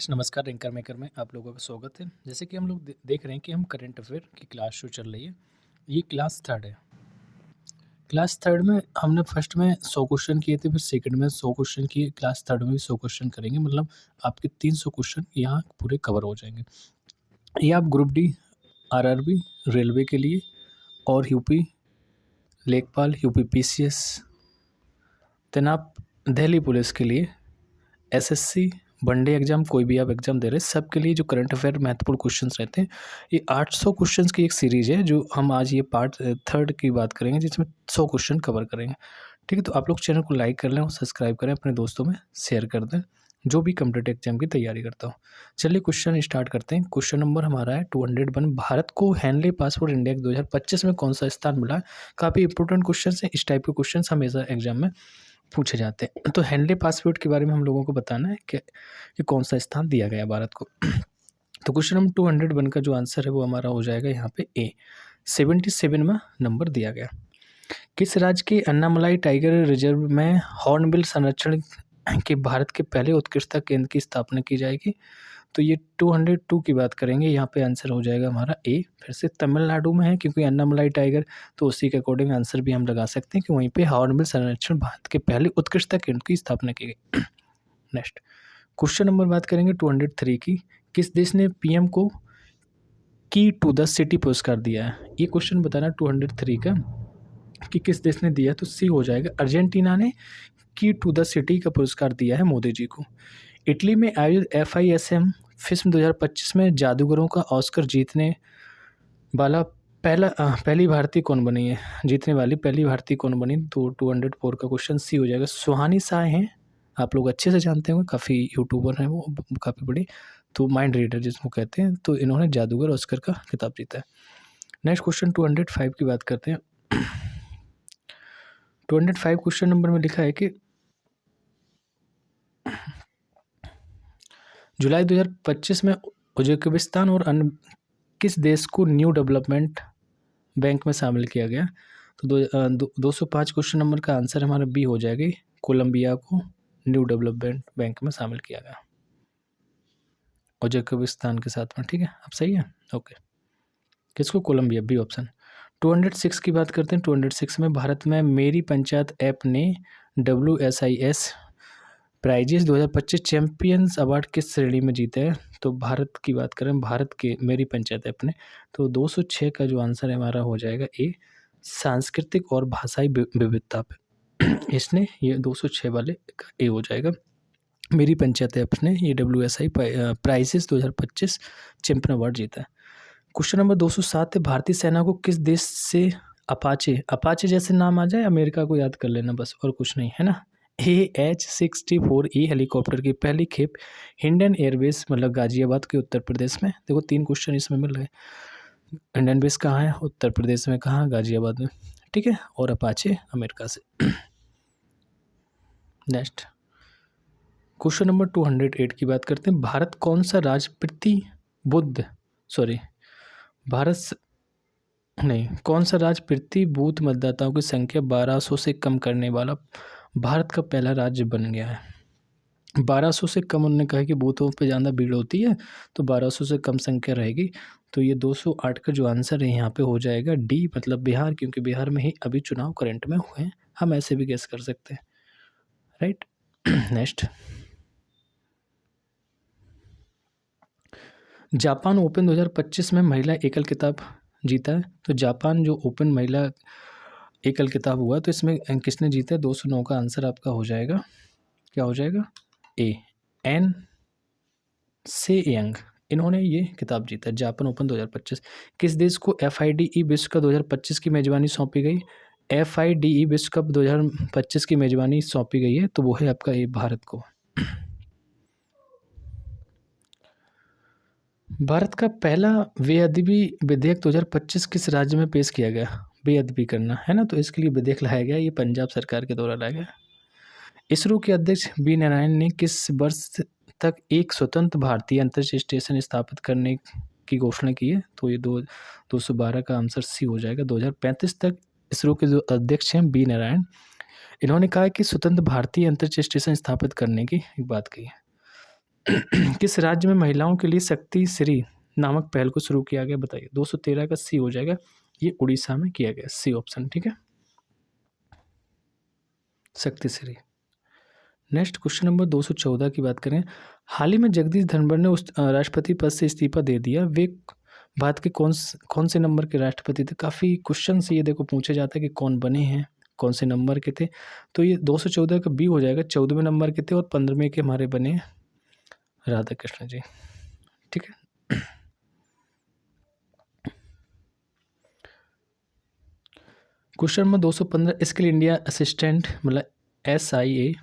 Friends नमस्कार। Anchor maker में आप लोगों का स्वागत है। जैसे कि हम लोग देख रहे हैं कि हम करंट अफेयर की क्लास जो चल रही है, ये क्लास थर्ड है। क्लास थर्ड में हमने फर्स्ट में 100 क्वेश्चन किए थे, फिर सेकंड में 100 क्वेश्चन किए, क्लास थर्ड में भी 100 क्वेश्चन करेंगे। मतलब आपके 300 क्वेश्चन यहाँ पूरे कवर हो जाएंगे। ये आप ग्रुप डी, आरआरबी, रेलवे के लिए और यूपी लेखपाल, यूपी पीसीएस, देन आप दिल्ली पुलिस के लिए, एसएससी, वनडे एग्जाम, कोई भी आप एग्जाम दे रहे हैं, सबके लिए जो करंट अफेयर महत्वपूर्ण क्वेश्चंस रहते हैं। ये 800 क्वेश्चंस की एक सीरीज है जो हम आज ये पार्ट थर्ड की बात करेंगे, जिसमें 100 क्वेश्चन कवर करेंगे। ठीक है, तो आप लोग चैनल को लाइक कर लें और सब्सक्राइब करें, अपने दोस्तों में शेयर कर दें जो भी कॉम्पिटिटिव एग्जाम की तैयारी करता हो। चलिए क्वेश्चन स्टार्ट करते हैं। क्वेश्चन नंबर हमारा है 201। भारत को हेनले पासपोर्ट इंडेक्स 2025 में कौन सा स्थान मिला है? काफ़ी इंपॉर्टेंट क्वेश्चन है। इस टाइप के क्वेश्चन हमेशा एग्जाम में पूछे जाते हैं। तो हेनले पासपोर्ट के बारे में हम लोगों को बताना है कि कौन सा स्थान दिया गया भारत को। तो क्वेश्चन नंबर 201 का जो आंसर है वो हमारा हो जाएगा यहाँ पे ए। 77 में नंबर दिया गया। किस राज्य के अन्नामलाई टाइगर रिजर्व में हॉर्नबिल संरक्षण के भारत के पहले उत्कृष्टता केंद्र की स्थापना की जाएगी? तो ये 202 की बात करेंगे, यहाँ पे आंसर हो जाएगा हमारा ए। फिर से तमिलनाडु में है, क्योंकि अन्नामलाई टाइगर, तो उसी के अकॉर्डिंग आंसर भी हम लगा सकते हैं कि वहीं पे हॉर्नबिल संरक्षण भारत के पहले उत्कृष्टता केंद्र की स्थापना की गई। नेक्स्ट क्वेश्चन नंबर बात करेंगे 203 की। किस देश ने पीएम को की टू द सिटी पुरस्कार दिया है? ये क्वेश्चन बताना 203 का कि किस देश ने दिया, तो सी हो जाएगा। अर्जेंटीना ने की टू द सिटी का पुरस्कार दिया है मोदी जी को। इटली में आयोजित FISM फिल्म 2025 में जादूगरों का ऑस्कर जीतने वाला पहली भारतीय कौन बनी है? जीतने वाली पहली भारतीय कौन बनी? तो 204 का क्वेश्चन सी हो जाएगा। सुहानी शाह हैं, आप लोग अच्छे से जानते होंगे, काफ़ी यूट्यूबर हैं वो, काफ़ी बड़ी, तो माइंड रीडर जिसको कहते हैं। तो इन्होंने जादूगर ऑस्कर का खिताब जीता है। नेक्स्ट क्वेश्चन 205 की बात करते हैं। 205 क्वेश्चन नंबर में लिखा है कि जुलाई 2025 में उज्बेकिस्तान और अन्य किस देश को न्यू डेवलपमेंट बैंक में शामिल किया गया? तो 205 क्वेश्चन नंबर का आंसर हमारा बी हो जाएगा। कोलंबिया को न्यू डेवलपमेंट बैंक में शामिल किया गया उज्बेकिस्तान के साथ में। ठीक है, अब सही है, ओके। किसको? Colombia, B option. 206 की बात करते हैं। 206 में भारत में मेरी पंचायत ऐप ने WSIS प्राइजेस 2025 चैंपियंस अवार्ड किस श्रेणी में जीते हैं? तो भारत की बात करें, भारत के मेरी पंचायत ऐप ने, तो 206 का जो आंसर है हमारा हो जाएगा ए, सांस्कृतिक और भाषाई विविधता पे। इसने ये 206 वाले का ए हो जाएगा। मेरी पंचायत ऐप ने ये WSI प्राइजेस 2025 चैंपियन अवार्ड जीता है। क्वेश्चन नंबर 207 है। भारतीय सेना को किस देश से अपाचे जैसे नाम आ जाए, अमेरिका को याद कर लेना बस, और कुछ नहीं, है ना। AH-64E हेलीकॉप्टर की पहली खेप इंडियन एयरबेस मतलब गाजियाबाद के उत्तर प्रदेश में। देखो 3 क्वेश्चन इसमें मिल रहे हैं। इंडियन बेस कहाँ है? उत्तर प्रदेश में। कहाँ? गाजियाबाद में। ठीक है, और अपाचे अमेरिका से। नेक्स्ट क्वेश्चन नंबर 208 की बात करते हैं। भारत कौन सा राज्य कौन सा राज्य प्रति बूथ मतदाताओं की संख्या 1200 से कम करने वाला भारत का पहला राज्य बन गया है? 1200 से कम, उन्होंने कहा कि बूथों पे ज़्यादा भीड़ होती है, तो 1200 से कम संख्या रहेगी। तो ये 208 का जो आंसर है यहाँ पे हो जाएगा डी, मतलब बिहार, क्योंकि बिहार में ही अभी चुनाव करंट में हुए हैं। हम ऐसे भी गेस कर सकते हैं, राइट। नेक्स्ट, जापान ओपन 2025 में महिला एकल खिताब जीता है। तो जापान जो ओपन महिला एकल खिताब हुआ, तो इसमें किसने जीता है? 209 का आंसर आपका हो जाएगा, क्या हो जाएगा? ए, एन से यंग, इन्होंने ये खिताब जीता। Japan open 2025। किस देश को FIDE विश्व कप 2025 की मेजबानी सौंपी गई? FIDE विश्व कप 2025 की मेजबानी सौंपी गई है, तो वो है आपका ये भारत को। भारत का पहला बेअदबी विधेयक 2025 किस राज्य में पेश किया गया? बेअदबी करना है ना, तो इसके लिए विधेयक लाया गया, ये पंजाब सरकार के द्वारा लाया गया। इसरो के अध्यक्ष बी नारायण ने किस वर्ष तक एक स्वतंत्र भारतीय अंतरिक्ष स्टेशन स्थापित करने की घोषणा की है? तो ये 212 का आंसर सी हो जाएगा। 2035 तक इसरो के जो अध्यक्ष हैं बी नारायण, इन्होंने कहा कि स्वतंत्र भारतीय अंतरिक्ष स्टेशन स्थापित करने की बात कही है। किस राज्य में महिलाओं के लिए शक्ति श्री नामक पहल को शुरू किया गया, बताइए। 213 का सी हो जाएगा, ये उड़ीसा में किया गया, सी ऑप्शन, ठीक है, शक्ति श्री। नेक्स्ट क्वेश्चन नंबर 214 की बात करें। हाल ही में जगदीश धनखड़ ने उस राष्ट्रपति पद से इस्तीफा दे दिया, वे भारत के कौन से नंबर के राष्ट्रपति थे। काफ़ी क्वेश्चन से ये देखो पूछा जाता है कि कौन बने हैं, कौन से नंबर के थे। तो ये 214 का बी हो जाएगा, 14वें नंबर के थे और 15वें के हमारे बने राधा कृष्ण जी, ठीक है। Question number 215, skill India assistant मतलब SIA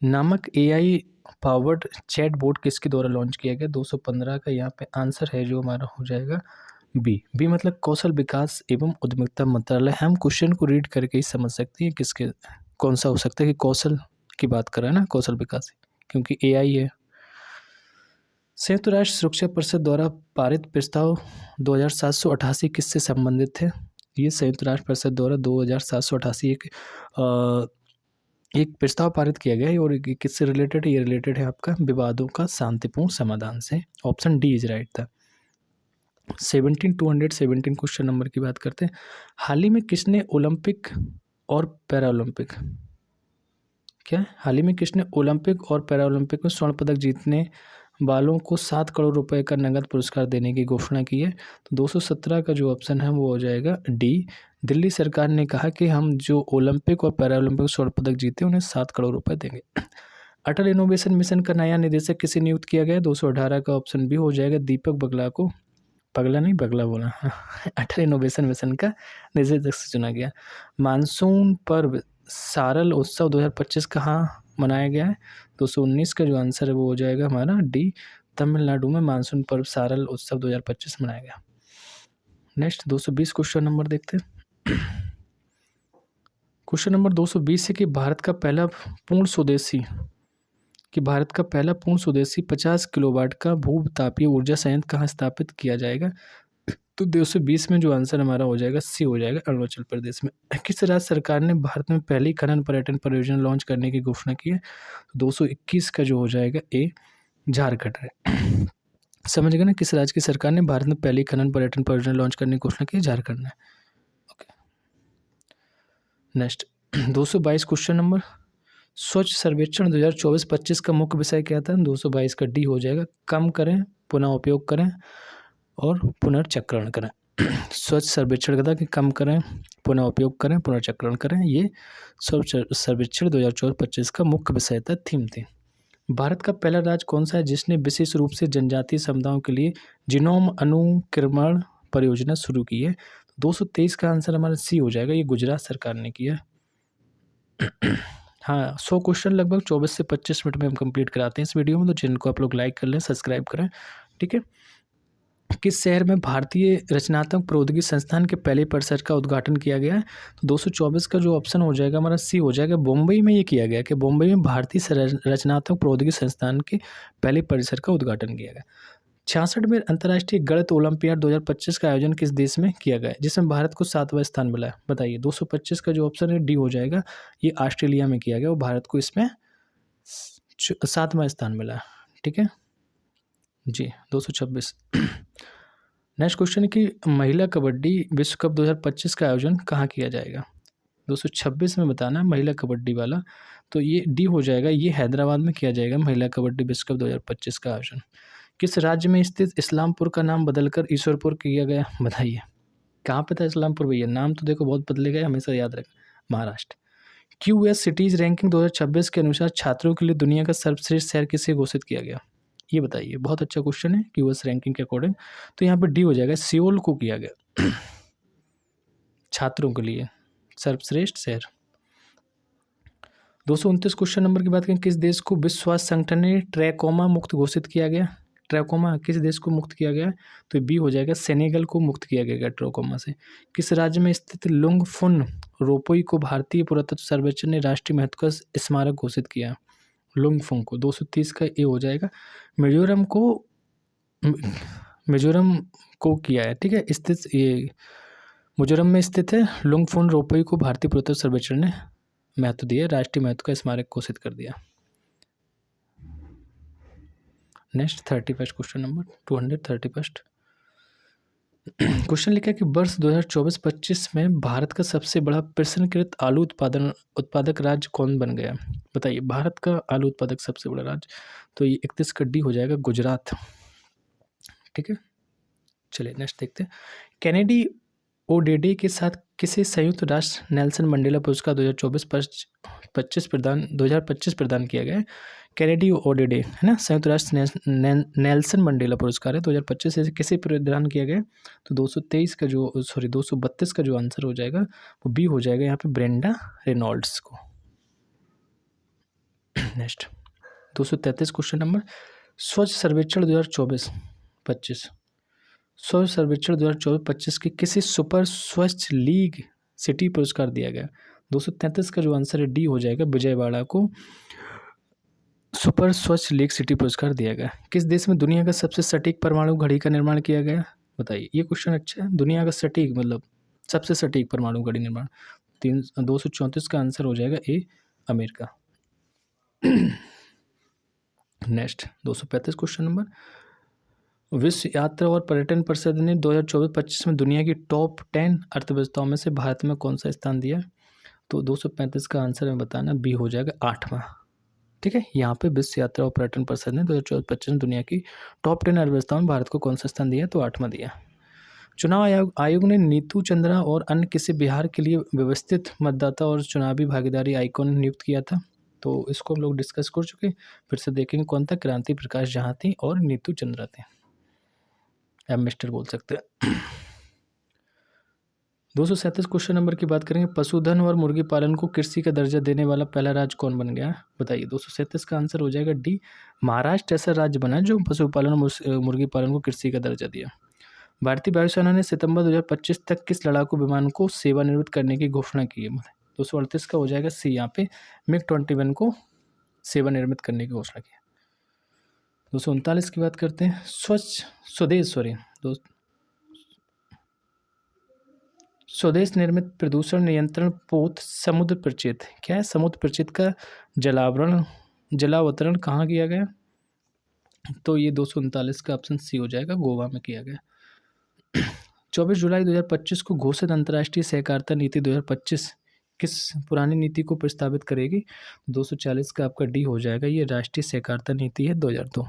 नामक AI पावर्ड चैट बोर्ड किसके द्वारा लॉन्च किया गया। 215 का यहाँ पे आंसर है जो हमारा हो जाएगा बी मतलब कौशल विकास एवं उद्यमिता मंत्रालय। हम क्वेश्चन को रीड करके ही समझ सकते हैं किसके कौन सा हो सकता है, कि कौशल की बात कर रहा है ना, कौशल विकास, क्योंकि AI है। संयुक्त राष्ट्र सुरक्षा परिषद द्वारा पारित प्रस्ताव 2788 किससे संबंधित थे। ये संयुक्त राष्ट्र परिषद द्वारा 2788 एक प्रस्ताव पारित किया गया है और किससे रिलेटेड है, ये रिलेटेड है आपका विवादों का शांतिपूर्ण समाधान से। ऑप्शन डी इज राइट था। 217 क्वेश्चन नंबर की बात करते हैं। हाल ही में किसने ओलंपिक और पैरालंपिक हाल ही में किसने ओलंपिक और पैरालंपिक में स्वर्ण पदक जीतने वालों को 7 करोड़ रुपए का नगद पुरस्कार देने की घोषणा की है। तो 217 का जो ऑप्शन है वो हो जाएगा डी। दिल्ली सरकार ने कहा कि हम जो ओलंपिक और पैरालंपिक स्वर्ण पदक जीते उन्हें 7 करोड़ रुपए देंगे। अटल इनोवेशन मिशन का नया निदेशक किसे नियुक्त किया गया। 218 का ऑप्शन भी हो जाएगा दीपक बगला को, बगला बोला अटल इनोवेशन मिशन का निदेशक से चुना गया। मानसून पर्व सारल उत्सव 2025 कहाँ मनाया गया है। 219 का जो आंसर है वो हो जाएगा हमारा डी। तमिलनाडु में मानसून पर्व सारल उत्सव 2025 मनाया गया। नेक्स्ट 220 क्वेश्चन नंबर देखते हैं। क्वेश्चन नंबर 220 है कि भारत का पहला पूर्ण स्वदेशी 50 किलोवाट का भूतापीय ऊर्जा संयंत्र कहाँ स्थापित किया जाएगा। तो 220 में जो आंसर हमारा हो जाएगा सी हो जाएगा अरुणाचल प्रदेश में। किस राज्य सरकार ने भारत में पहली खनन पर्यटन परियोजना लॉन्च करने की घोषणा की है। 221 का जो हो जाएगा ए झारखंड है। समझ गए ना, किस राज्य की सरकार ने भारत में पहली खनन पर्यटन परियोजना लॉन्च करने की घोषणा की है, झारखंड ने। Okay next 222 question number. स्वच्छ सर्वेक्षण 2024-25 का मुख्य विषय क्या था। 222 का डी हो जाएगा कम करें, पुनः उपयोग करें और पुनर्चक्रण करें। स्वच्छ सर्वेक्षण का था कि कम करें, पुनः उपयोग करें, पुनर्चक्रण करें। ये स्वच्छ सर्वेक्षण 2024-25 का मुख्य विषय था, थीम थी। भारत का पहला राज्य कौन सा है जिसने विशेष रूप से जनजातीय समुदायों के लिए जीनोम अनुक्रमण परियोजना शुरू की है। 223 का आंसर हमारा सी हो जाएगा, ये गुजरात सरकार ने किया। हाँ 100 क्वेश्चन लगभग 24 से 25 मिनट में हम कंप्लीट कराते हैं इस वीडियो में, तो चैनल को आप लोग लाइक कर लें, सब्सक्राइब करें, ठीक है। किस शहर में भारतीय रचनात्मक प्रौद्योगिकी संस्थान के पहले परिसर का उद्घाटन किया गया है। तो 224 का जो ऑप्शन हो जाएगा हमारा सी हो जाएगा, बम्बई में ये किया गया कि बम्बई में भारतीय रचनात्मक प्रौद्योगिकी संस्थान के पहले परिसर का उद्घाटन किया गया। 66वें अंतर्राष्ट्रीय गणित ओलंपियाड 2025 का आयोजन किस देश में किया गया है जिसमें भारत को 7वां स्थान मिला है, बताइए। 225 का जो ऑप्शन है डी हो जाएगा, ये ऑस्ट्रेलिया में किया गया और भारत को इसमें 7वां स्थान मिला, ठीक है जी। 226 नेक्स्ट क्वेश्चन है कि महिला कबड्डी विश्व कप 2025 का आयोजन कहाँ किया जाएगा। 226 में बताना है महिला कबड्डी वाला, तो ये डी हो जाएगा, ये हैदराबाद में किया जाएगा महिला कबड्डी विश्व कप 2025 का आयोजन। किस राज्य में स्थित इस्लामपुर का नाम बदलकर ईश्वरपुर किया गया, बताइए। कहाँ पे था इस्लामपुर भैया, नाम तो देखो बहुत बदले गए, हमेशा याद रखें, महाराष्ट्र। QS सिटीज रैंकिंग 2026 के अनुसार छात्रों के लिए दुनिया का सर्वश्रेष्ठ शहर किसे घोषित किया गया, ये बताइए। बहुत अच्छा क्वेश्चन है QS रैंकिंग के अकॉर्डिंग, तो यहाँ पे डी हो जाएगा, सियोल को किया गया छात्रों के लिए सर्वश्रेष्ठ शहर। 229 क्वेश्चन नंबर की बात करें, किस देश को विश्व स्वास्थ्य संगठन ने ट्रैकोमा मुक्त घोषित किया गया। ट्रैकोमा किस देश को मुक्त किया गया, तो बी हो जाएगा, सेनेगल को मुक्त किया गया ट्रैकोमा से। किस राज्य में स्थित लुंगफुन रोपोई को भारतीय पुरातत्व सर्वेक्षण ने राष्ट्रीय महत्व का स्मारक घोषित किया, लुंगफुन को। 230 का ए हो जाएगा, मिजोरम को किया है, ठीक है, स्थित ये मिजोरम में स्थित है। लुंगफुन रोपोई को भारतीय पुरातत्व सर्वेक्षण ने महत्व दिया, राष्ट्रीय महत्व का स्मारक घोषित कर दिया। नेक्स्ट 31 क्वेश्चन नंबर 231 क्वेश्चन लिखा है कि वर्ष 2024-25 में भारत का सबसे बड़ा प्रसंस्कृत आलू उत्पादक राज्य कौन बन गया? बताइए, भारत का आलू उत्पादक सबसे बड़ा राज्य, तो ये 31 का डी हो जाएगा, गुजरात। ठीक है, चलिए नेक्स्ट देखते हैं। कैनेडी ओडेडे के साथ किसे संयुक्त राष्ट्र नेल्सन मंडेला पुरस्कार 2025 प्रदान किया गया है? कैनेडी ओडेडे है ना, संयुक्त राष्ट्र नेल्सन मंडेला पुरस्कार है 2025 से किसे प्रदान किया गया? तो 232 का जो आंसर हो जाएगा वो बी हो जाएगा यहाँ पे, ब्रेंडा रेनॉल्ड्स को। नेक्स्ट 233 क्वेश्चन नंबर, स्वच्छ सर्वेक्षण 2024-25 स्वच्छ सर्वेक्षण 2024-25 के किसी सुपर स्वच्छ लीग सिटी पुरस्कार दिया गया? 233 का जो आंसर है डी हो जाएगा, विजयवाड़ा को सुपर स्वच्छ लीग सिटी पुरस्कार दिया गया। किस देश में दुनिया का सबसे सटीक परमाणु घड़ी का निर्माण किया गया? बताइए, ये क्वेश्चन अच्छा है। दुनिया का सटीक मतलब सबसे सटीक परमाणु घड़ी निर्माण, 234 का आंसर हो जाएगा ए, अमेरिका। नेक्स्ट 235 क्वेश्चन नंबर, विश्व यात्रा और पर्यटन परिषद ने 2024-25 में दुनिया की टॉप 10 अर्थव्यवस्थाओं में से भारत में कौन सा स्थान दिया? तो 235 का आंसर में बताना बी हो जाएगा, 8वां। ठीक है, यहाँ पे विश्व यात्रा और पर्यटन परिषद ने 2024-25 में दुनिया की टॉप 10 अर्थव्यवस्थाओं में भारत को कौन सा स्थान दिया? तो 8वां दिया। चुनाव आयोग ने नीतू चंद्रा और अन्य किसे बिहार के लिए व्यवस्थित मतदाता और चुनावी भागीदारी आइकॉन नियुक्त किया था? तो इसको हम लोग डिस्कस कर चुके, फिर से देखेंगे कौन था। क्रांति प्रकाश जहाँ थी और नीतू चंद्रा थे, या मिस्टर बोल सकते हैं। 237 क्वेश्चन नंबर की बात करेंगे, पशुधन और मुर्गी पालन को कृषि का दर्जा देने वाला पहला राज्य कौन बन गया? बताइए, 237 का आंसर हो जाएगा डी, महाराष्ट्र ऐसा राज्य बना जो पशुपालन और मुर्गी पालन को कृषि का दर्जा दिया। भारतीय वायुसेना ने सितंबर 2025 तक किस लड़ाकू विमान को सेवानिवृत्त करने की घोषणा की है? 238 का हो जाएगा सी, यहाँ पे MiG-21 को सेवानिवृत्त करने की घोषणा की। 239 की बात करते हैं, स्वदेश निर्मित प्रदूषण नियंत्रण पोत समुद्र प्रचित, क्या है? समुद्र प्रचित का जलावतरण कहाँ किया गया? तो ये 239 का ऑप्शन सी हो जाएगा, गोवा में किया गया। 24 जुलाई 2025 को घोषित अंतर्राष्ट्रीय सहकारिता नीति 2025 किस पुरानी नीति को प्रस्तावित करेगी? 240 का आपका डी हो जाएगा, ये राष्ट्रीय सहकारिता नीति है 2002।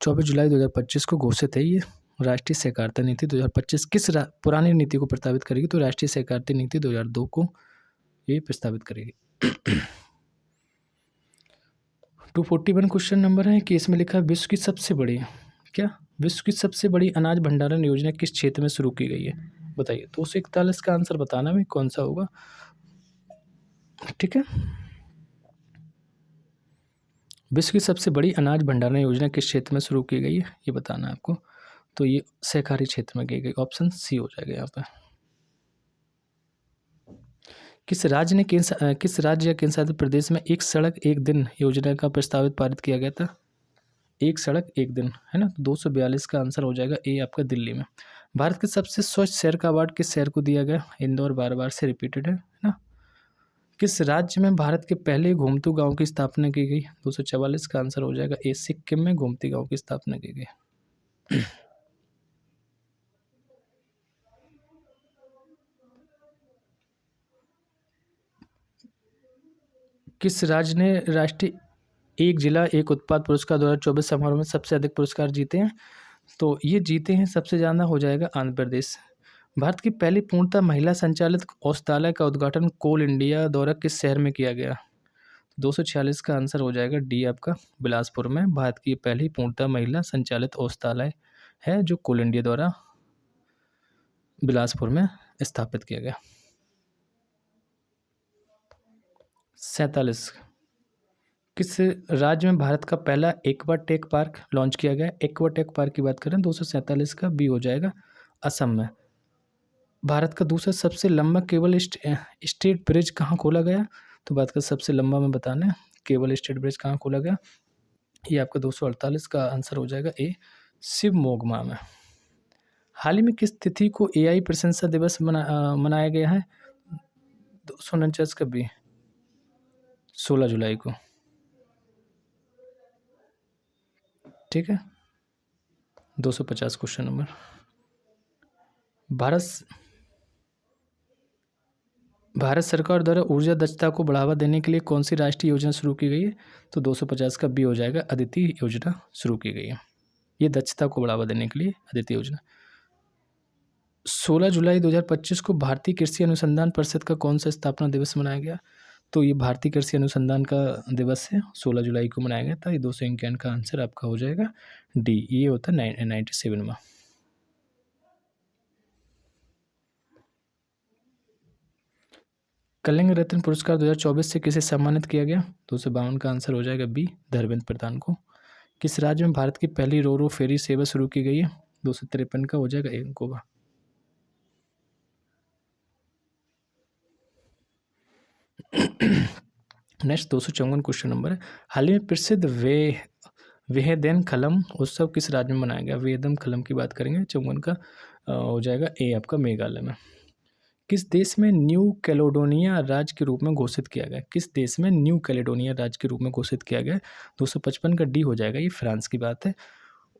24 जुलाई 2025 को घोषित है ये राष्ट्रीय सहकारिता नीति 2025 किस पुरानी नीति को प्रस्तावित करेगी? तो राष्ट्रीय सहकारिता नीति 2002 को ये प्रस्तावित करेगी। 241 क्वेश्चन नंबर है कि इसमें लिखा है विश्व की सबसे बड़ी अनाज भंडारण योजना किस क्षेत्र में शुरू की गई है? बताइए, 241 का आंसर बताना में कौन सा होगा। ठीक है, विश्व की सबसे बड़ी अनाज भंडारण योजना किस क्षेत्र में शुरू की गई है ये बताना है आपको। तो ये सहकारी क्षेत्र में की गई, ऑप्शन सी हो जाएगा यहाँ पर। किस राज्य या केंद्र शासित प्रदेश में एक सड़क एक दिन योजना का प्रस्तावित पारित किया गया था? एक सड़क एक दिन, है ना। 242 का आंसर हो जाएगा ए, आपका दिल्ली में। भारत के सबसे स्वच्छ शहर का अवार्ड किस शहर को दिया गया? इंदौर बार बार से रिपीटेड है ना। किस राज्य में भारत के पहले घुमतू गांव की स्थापना की गई? 244 का आंसर हो जाएगा ए, सिक्किम में घुमती गांव की स्थापना की गई। किस राज्य ने राष्ट्रीय एक जिला एक उत्पाद पुरस्कार 2024 समारोह में सबसे अधिक पुरस्कार जीते हैं? तो ये जीते हैं सबसे ज़्यादा हो जाएगा आंध्र प्रदेश। भारत की पहली पूर्णतः महिला संचालित औषधालय का उद्घाटन कोल इंडिया द्वारा किस शहर में किया गया? 246 का आंसर हो जाएगा डी, आपका बिलासपुर में भारत की पहली पूर्णतः महिला संचालित औषधालय है जो कोल इंडिया द्वारा बिलासपुर में स्थापित किया गया। 47 किस राज्य में भारत का पहला एक्वाटेक पार्क लॉन्च किया गया? एक्वाटेक पार्क की बात करें 247 का बी हो जाएगा, असम में। भारत का दूसरा सबसे लंबा केबल स्टेट ब्रिज कहाँ खोला गया? तो भारत का सबसे लंबा में बताना है केबल स्टेट ब्रिज कहाँ खोला गया, ये आपका 248 का आंसर हो जाएगा ए, शिवमोगा में। हाल ही में किस तिथि को AI प्रशंसा दिवस मनाया गया है? 249 का बी, 16 जुलाई को। ठीक है। 250 क्वेश्चन नंबर, भारत सरकार द्वारा ऊर्जा दक्षता को बढ़ावा देने के लिए कौन सी राष्ट्रीय योजना शुरू की गई है? तो 250 का बी हो जाएगा, अदिति योजना शुरू की गई है। ये दक्षता को बढ़ावा देने के लिए अदिति योजना। 16 जुलाई 2025 को भारतीय कृषि अनुसंधान परिषद का कौन सा स्थापना दिवस मनाया गया? तो ये भारतीय कृषि अनुसंधान का दिवस है, 16 जुलाई को मनाया गया था। ये 251 का आंसर आपका हो जाएगा डी, ये होता है 97 में। कलिंग रत्न पुरस्कार 2024 से किसे सम्मानित किया गया? 252 का आंसर हो जाएगा बी, धर्मेंद्र प्रधान को। किस राज्य में भारत की पहली रो फेरी सेवा शुरू की गई है? 253 का हो जाएगा ए, गोवा। नेक्स्ट 254 क्वेश्चन नंबर है, हाल ही में प्रसिद्ध वेहदेन खलम उत्सव किस राज्य में मनाया गया? वेदम खलम की बात करेंगे, 54 का हो जाएगा ए आपका, मेघालय में। किस देश में न्यू कैलेडोनिया राज्य के रूप में घोषित किया गया? किस देश में न्यू कैलेडोनिया राज्य के रूप में घोषित किया गया? 255 का डी हो जाएगा, ये फ्रांस की बात है।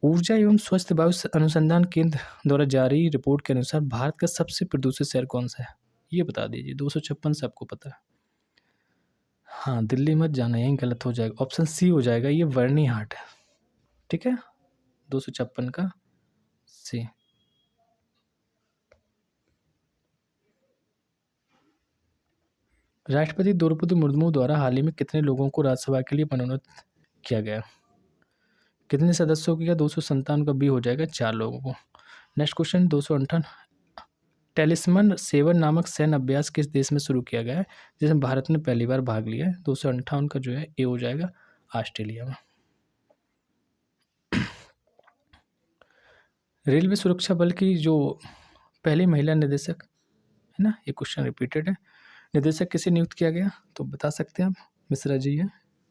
ऊर्जा एवं स्वस्थ वायु अनुसंधान केंद्र द्वारा जारी रिपोर्ट के अनुसार भारत का सबसे प्रदूषित शहर कौन सा है? ये बता दीजिए। 256 से आपको पता है। हाँ, दिल्ली मत जाना, यहीं गलत हो जाएगा। ऑप्शन सी हो जाएगा, ये वर्नी हाट है। ठीक है, 256 का सी। राष्ट्रपति द्रौपदी मुर्मू द्वारा हाल ही में कितने लोगों को राज्यसभा के लिए मनोनीत किया गया? कितने सदस्यों को किया? 257 का बी हो जाएगा, 4 लोगों को। नेक्स्ट क्वेश्चन 258, टेलिस्मन 7 नामक सैन्य अभ्यास किस देश में शुरू किया गया है, जिसमें भारत ने पहली बार भाग लिया है? 258 का जो है ए हो जाएगा, ऑस्ट्रेलिया में। रेलवे सुरक्षा बल की जो पहली महिला निदेशक है ना, ये क्वेश्चन रिपीटेड है, निदेशक किसे नियुक्त किया गया? तो बता सकते हैं आप, मिश्रा जी है,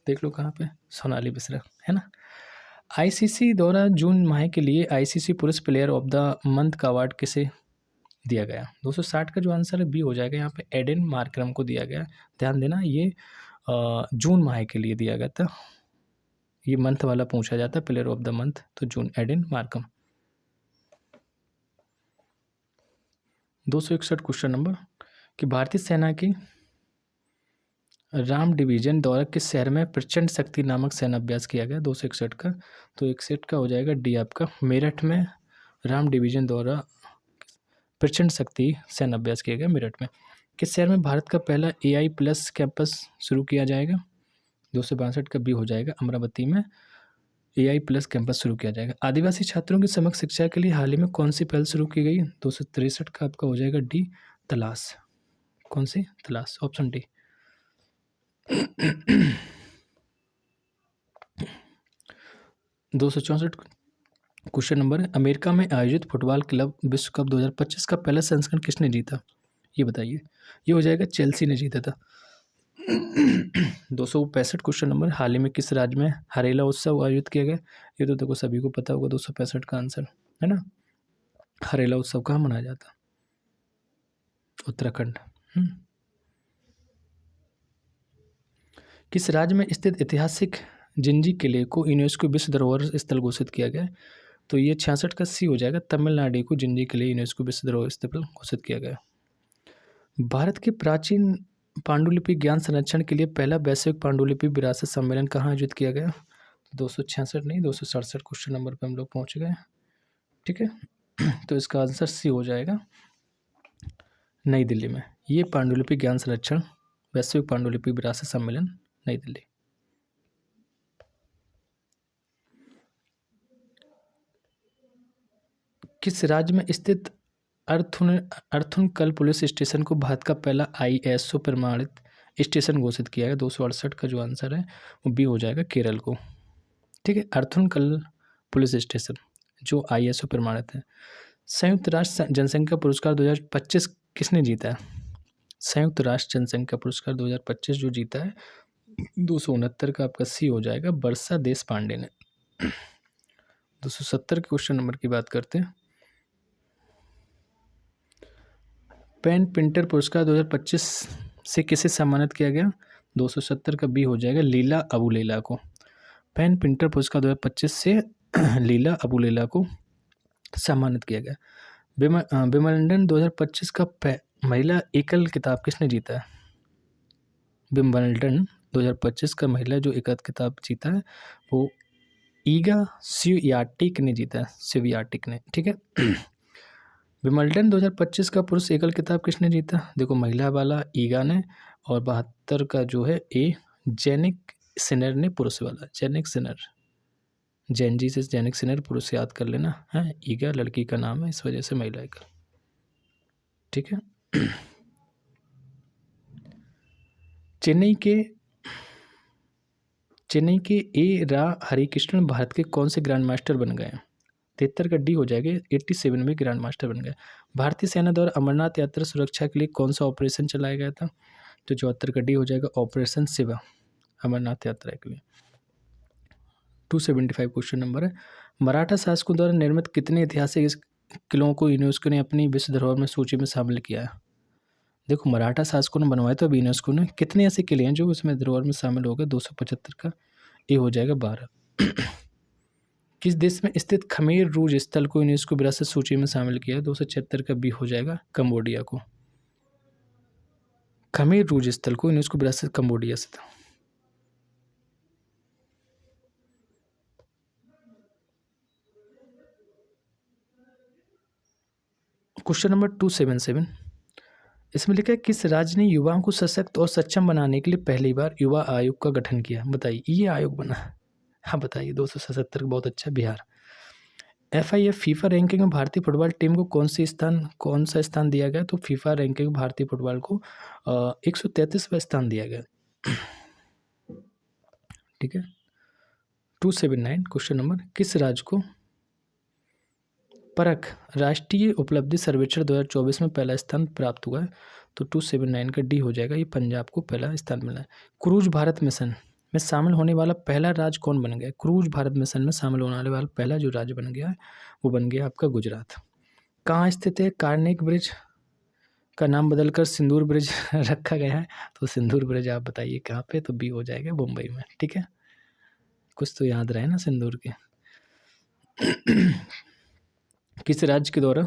देख लो कहाँ पे, सोनाली मिश्रा है ना। आईसीसी द्वारा जून माह के लिए आईसीसी पुरुष प्लेयर ऑफ द मंथ का अवार्ड किसे दिया गया? 260 का जो आंसर है बी हो जाएगा, यहाँ पे एडन मार्करम को दिया गया। ध्यान देना, ये जून माह के लिए दिया गया था, ये मंथ वाला पूछा जाता है, प्लेयर ऑफ द मंथ, तो जून, एडन मार्करम। 261 क्वेश्चन नंबर, कि भारतीय सेना की राम डिवीजन द्वारा किस शहर में प्रचंड शक्ति नामक सैन्य अभ्यास किया गया? 261 का, तो 61 का हो जाएगा डी आपका, मेरठ में राम डिवीजन द्वारा प्रचंड शक्ति सैन्य अभ्यास किया गया मेरठ में। किस शहर में भारत का पहला AI+ कैंपस शुरू किया जाएगा? 262 का बी हो जाएगा, अमरावती में AI+ कैंपस शुरू किया जाएगा। आदिवासी छात्रों की समग्र शिक्षा के लिए हाल ही में कौन सी पहल शुरू की गई? 263 का आपका हो जाएगा डी, तलाश। कौन सी? तलाश, ऑप्शन डी। 264 क्वेश्चन नंबर है, अमेरिका में आयोजित फुटबॉल क्लब विश्व कप 2025 का पहला संस्करण किसने जीता? ये बताइए। ये हो जाएगा, चेल्सी ने जीता था। 265 क्वेश्चन नंबर, हाल ही में किस राज्य में हरेला उत्सव आयोजित किया गया? ये तो देखो सभी को पता होगा, 265 का आंसर है ना। हरेला उत्सव कहाँ मनाया जाता? उत्तराखंड। किस राज्य में स्थित ऐतिहासिक जिंजी किले को यूनेस्को विश्व धरोहर स्थल घोषित किया गया? तो ये 66 का सी हो जाएगा, तमिलनाडु को जिंजी किले यूनेस्को विश्व धरोहर स्थल घोषित किया गया। भारत के प्राचीन पांडुलिपि ज्ञान संरक्षण के लिए पहला वैश्विक पांडुलिपि विरासत सम्मेलन कहाँ आयोजित किया गया? 266 नहीं, 267 क्वेश्चन नंबर पर हम लोग पहुँच गए। ठीक है, तो इसका आंसर सी हो जाएगा, नई दिल्ली में। ये पांडुलिपि ज्ञान संरक्षण वैश्विक पांडुलिपि विरासत सम्मेलन, नई दिल्ली। किस राज्य में स्थित अर्थुनकल पुलिस स्टेशन को भारत का पहला ISO प्रमाणित स्टेशन घोषित किया है? 268 का जो आंसर है वो बी हो जाएगा, केरल को। ठीक है, अर्थुनकल पुलिस स्टेशन जो ISO प्रमाणित है। संयुक्त राष्ट्र जनसंख्या पुरस्कार 2025 किसने जीता है? संयुक्त राष्ट्र जनसंख्या पुरस्कार 2025 जो जीता है, 269 का आपका सी हो जाएगा, वर्षा देश पांडे ने। 270 के क्वेश्चन नंबर की बात करते हैं, पेन प्रिंटर पुरस्कार 2025 से किसे सम्मानित किया गया? 270 का बी हो जाएगा, लीला अबू लैला को। पेन प्रिंटर पुरस्कार 2025 से लीला अबुलेला को सम्मानित किया गया। विंबलडन 2025 का महिला एकल खिताब किसने जीता है? विंबलडन 2025 का महिला जो एकल खिताब जीता है वो ईगा स्वियाटेक ने जीता है, स्वियाटेक ने, ठीक है। विंबलडन 2025 का पुरुष एकल खिताब किसने जीता? देखो महिला वाला ईगा ने, और 72 का जो है जेनिक सिनर ने पुरुष वाला, जेनिक सिनर, जेनजी से जेनिक सिनर, पुरुष याद कर लेना है, ईगा लड़की का नाम है, इस वजह से महिला एकल, ठीक है। चेन्नई के ए रा हरिकृष्णन भारत के कौन से ग्रैंड मास्टर बन गए हैं? 73 का डी हो जाएगा, 87 में ग्रैंड मास्टर बन गए। भारतीय सेना द्वारा अमरनाथ यात्रा सुरक्षा के लिए कौन सा ऑपरेशन चलाया गया था? तो 74 का डी हो जाएगा, ऑपरेशन शिवा, अमरनाथ यात्रा के लिए। 275 क्वेश्चन नंबर है, मराठा शासकों द्वारा निर्मित कितने ऐतिहासिक किलों को यूनेस्को ने अपनी विश्व धरोहर में सूची में शामिल किया है? देखो मराठा शासकों ने बनवाए तो अभी यूनेस्को ने, कितने ऐसे किले हैं जो इसमें धरोहर में शामिल हो गए? 275 का ए हो जाएगा 12। किस देश में स्थित खमेर रूज स्थल को यूनेस्को विरासत सूची में शामिल किया है? 276 का बी हो जाएगा, कंबोडिया को। खमेर रूज स्थल को यूनेस्को विरासत कंबोडिया से था। क्वेश्चन नंबर 277, इसमें लिखा है किस राज्य ने युवाओं को सशक्त और सक्षम बनाने के लिए पहली बार युवा आयोग का गठन किया? बताइए, ये आयोग बना, हाँ बताइए। 277 बहुत अच्छा, बिहार। FIF फीफा रैंकिंग में भारतीय फुटबॉल टीम को कौन सा स्थान दिया गया? तो फीफा रैंकिंग में भारतीय फुटबॉल को 133वां स्थान दिया गया, ठीक है। 279 क्वेश्चन नंबर, किस राज्य को परख राष्ट्रीय उपलब्धि सर्वेक्षण 2024 में पहला स्थान प्राप्त हुआ है? तो 279 का डी हो जाएगा, ये पंजाब को पहला स्थान मिला है। क्रूज भारत मिशन में शामिल होने वाला पहला राज्य कौन बन गया? क्रूज भारत मिशन में शामिल होने वाला पहला जो राज्य बन गया है वो बन गया आपका गुजरात। कहाँ स्थित है कार्नेगी ब्रिज? का नाम बदलकर सिंदूर ब्रिज रखा गया है, तो सिंदूर ब्रिज आप बताइए कहाँ पे? तो बी हो जाएगा, मुंबई में, ठीक है। कुछ तो याद रहे ना सिंदूर के। किस राज्य के द्वारा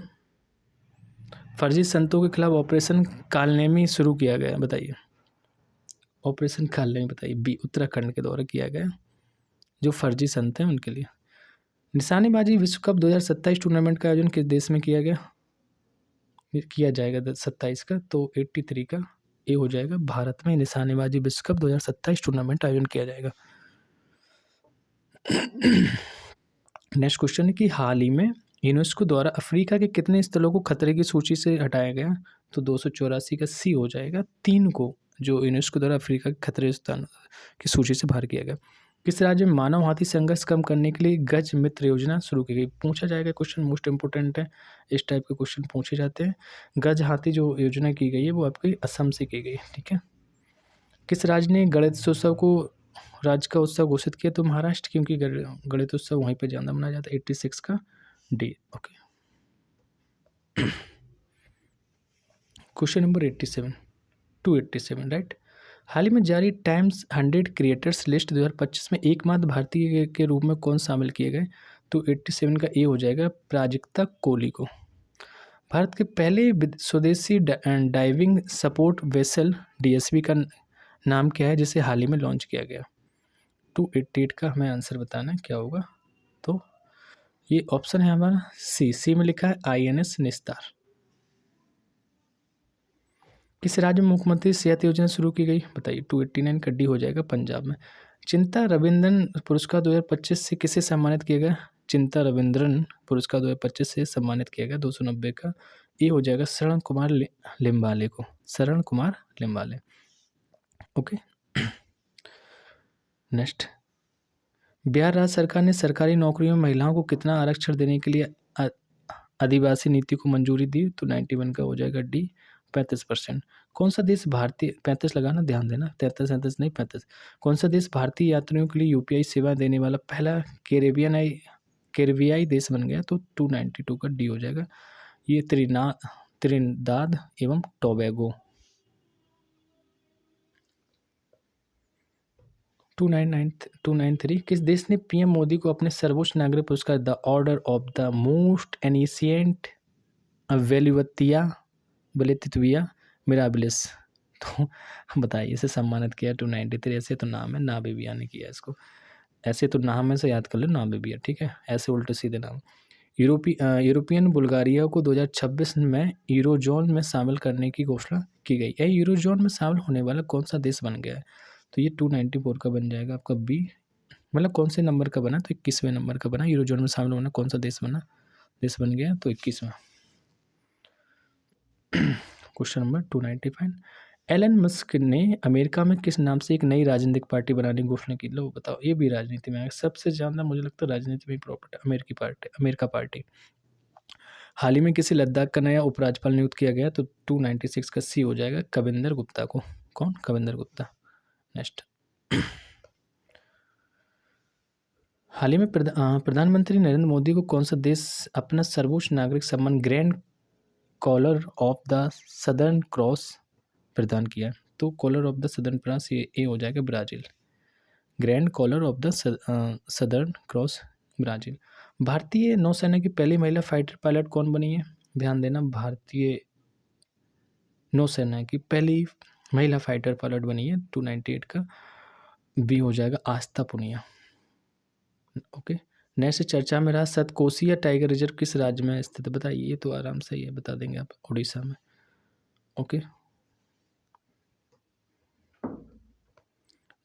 फर्जी संतों के खिलाफ ऑपरेशन कालनेमी शुरू किया गया? बताइए, ऑपरेशन कालनेमी बताइए, बी उत्तराखंड के द्वारा किया गया, जो फर्जी संत हैं उनके लिए। निशानेबाजी विश्व कप 2027 टूर्नामेंट का आयोजन किस देश में किया जाएगा 27 का? तो 83 का ए हो जाएगा, भारत में निशानेबाजी विश्व कप 2027 टूर्नामेंट आयोजन किया जाएगा। नेक्स्ट क्वेश्चन है कि हाल ही में यूनेस्को द्वारा अफ्रीका के कितने स्थलों को खतरे की सूची से हटाया गया? तो 284 का सी हो जाएगा, 3 को जो यूनेस्को द्वारा अफ्रीका के खतरे स्थान की सूची से बाहर किया गया। किस राज्य में मानव हाथी संघर्ष कम करने के लिए गज मित्र योजना शुरू की गई? पूछा जाएगा क्वेश्चन, मोस्ट इंपोर्टेंट है, इस टाइप के क्वेश्चन पूछे जाते हैं। गज हाथी जो योजना की गई है वो आपकी असम से की गई, ठीक है। किस राज्य ने गणेशोत्सव को राज्य का उत्सव घोषित किया? तो महाराष्ट्र, क्योंकि गणेशोत्सव वहीं पे ज़्यादा मनाया जाता है। 86 का D, okay. Question number 87, 287 right. हाल ही में जारी टाइम्स 100 क्रिएटर्स लिस्ट 2025 में एकमात्र भारतीय के रूप में कौन शामिल किए गए? तो 87 का ए हो जाएगा, प्राजक्ता कोहली को। भारत के पहले स्वदेशी डाइविंग सपोर्ट वेसल DSV का नाम क्या है जिसे हाल ही में लॉन्च किया गया? 288 का हमें आंसर बताना है क्या होगा। तो ये ऑप्शन है हमारा सी में लिखा है INS निस्तार। किस राज्य में मुख्यमंत्री सेहत योजना शुरू की गई? बताइए, 289 का डी हो जाएगा, पंजाब में। चिंता रविंद्रन पुरस्कार 2025 से किसे सम्मानित किया गया? चिंता रविंद्रन पुरस्कार 2025 से सम्मानित किया गया, 290 का ए हो जाएगा, शरण कुमार लिम्बाले को, शरण कुमार लिम्बाले, ओके। नेक्स्ट, बिहार राज्य सरकार ने सरकारी नौकरियों में महिलाओं को कितना आरक्षण देने के लिए आदिवासी नीति को मंजूरी दी? तो 91 का हो जाएगा डी, 35%। कौन सा देश भारतीय 35 लगाना, ध्यान देना, 33 नहीं 35। कौन सा देश भारतीय यात्रियों के लिए UPI सेवा देने वाला पहला कैरेबियाई देश बन गया? तो 292 का डी हो जाएगा, ये त्रिनिदाद एवं टोबैगो। 2993 किस देश ने पीएम मोदी को अपने सर्वोच्च नागरिक पुरस्कार the order of the most ancient Welwitschia Welwitschia Mirabilis तो बताइए इसे सम्मानित किया 293। ऐसे तो नाम है, नाबीबिया ने किया इसको। ऐसे तो नाम है, से याद कर लो, नाबीबिया, ठीक है, ऐसे उल्टे सीधे नाम। यूरोपियन बुल्गारिया को 2026 में यूरोजोन में शामिल करने की घोषणा की गई है। यूरोजोन में शामिल होने वाला कौन सा देश बन गया है? तो ये 294 का बन जाएगा आपका बी। मतलब कौन से नंबर का बना? तो 21वें नंबर का बना। यूरोजोन में शामिल होना कौन सा देश बन गया? तो 21वां। क्वेश्चन नंबर 295, एलन मस्क ने अमेरिका में किस नाम से एक नई राजनीतिक पार्टी बनाने की घोषणा की? लो बताओ, ये भी राजनीति में है। सबसे ज़्यादा मुझे लगता है राजनीति में प्रॉपर्टी अमेरिका पार्टी। हाल ही में किसी लद्दाख का नया उपराज्यपाल नियुक्त किया गया? तो 296 का सी हो जाएगा, कविंदर गुप्ता को। कौन? कविंदर गुप्ता। नेक्स्ट, हाल ही में प्रधानमंत्री नरेंद्र मोदी को कौन सा देश अपना सर्वोच्च नागरिक सम्मान grand collar of the southern cross प्रदान किया? तो collar of the southern cross ये हो जाएगा Brazil. Grand collar of the southern cross Brazil. भारतीय नौसेना की पहली महिला फाइटर पायलट कौन बनी है? ध्यान देना, भारतीय नौसेना की पहली महिला फाइटर पायलट बनी है 298 का बी हो जाएगा आस्था पुनिया। ओके, नेक्स्ट चर्चा में रहा सतकोसिया टाइगर रिजर्व किस राज्य में स्थित? बताइए, ये तो आराम से ही है, बता देंगे आप, उड़ीसा में। ओके,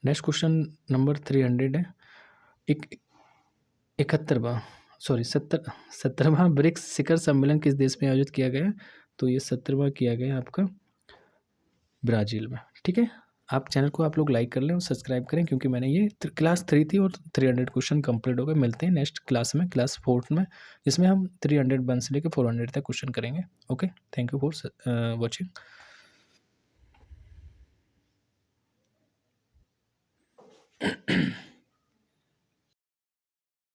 नेक्स्ट क्वेश्चन नंबर 300 है। 17वां ब्रिक्स शिखर सम्मेलन किस देश में आयोजित किया गया? तो ये 17वां किया गया आपका ब्राज़ील में। ठीक है, आप चैनल को आप लोग लाइक कर लें और सब्सक्राइब करें, क्योंकि मैंने ये क्लास 3 थी और 300 क्वेश्चन कंप्लीट हो गए। मिलते हैं नेक्स्ट क्लास में, क्लास 4 में, जिसमें हम 301 से लेकर 400 तक क्वेश्चन करेंगे। Okay, thank you for watching.